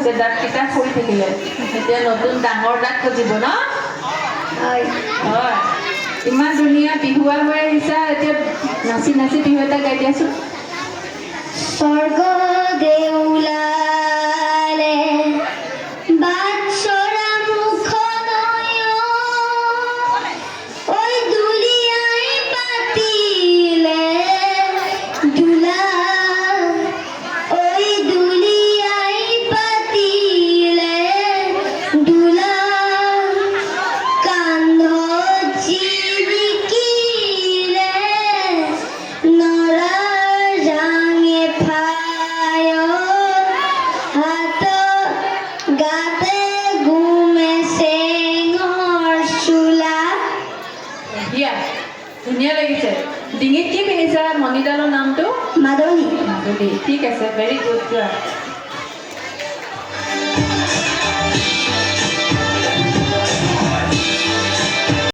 হৈছে দাঁতকেইটা সৰি থাকিলে এতিয়া নতুন ডাঙৰ দাঁত গজিব ন হয় হয় ইমান ধুনীয়া বিহুৱা হৈ আহিছা এতিয়া নাচি নাচি বিহু এটা গাই দিয়াচোন স্বৰ্গ দেউলালে বাটচৰা মুখনয় ঐ দুলিয়াই পাতিলে দুলা ঐ দুলিয়াই পাতিলে দুলা কান্ধত জিলিকিলে নৰাৰ জাঙে ফায় হাত গাতে ঘুমে চেঙৰ চোলা দিয়া ধুনীয়া লাগিছে ডিঙিত কি পিন্ধিছা মণিডালৰ নামটো মাদনী মাধুৰী ঠিক আছে ভেৰি গুড যোৱা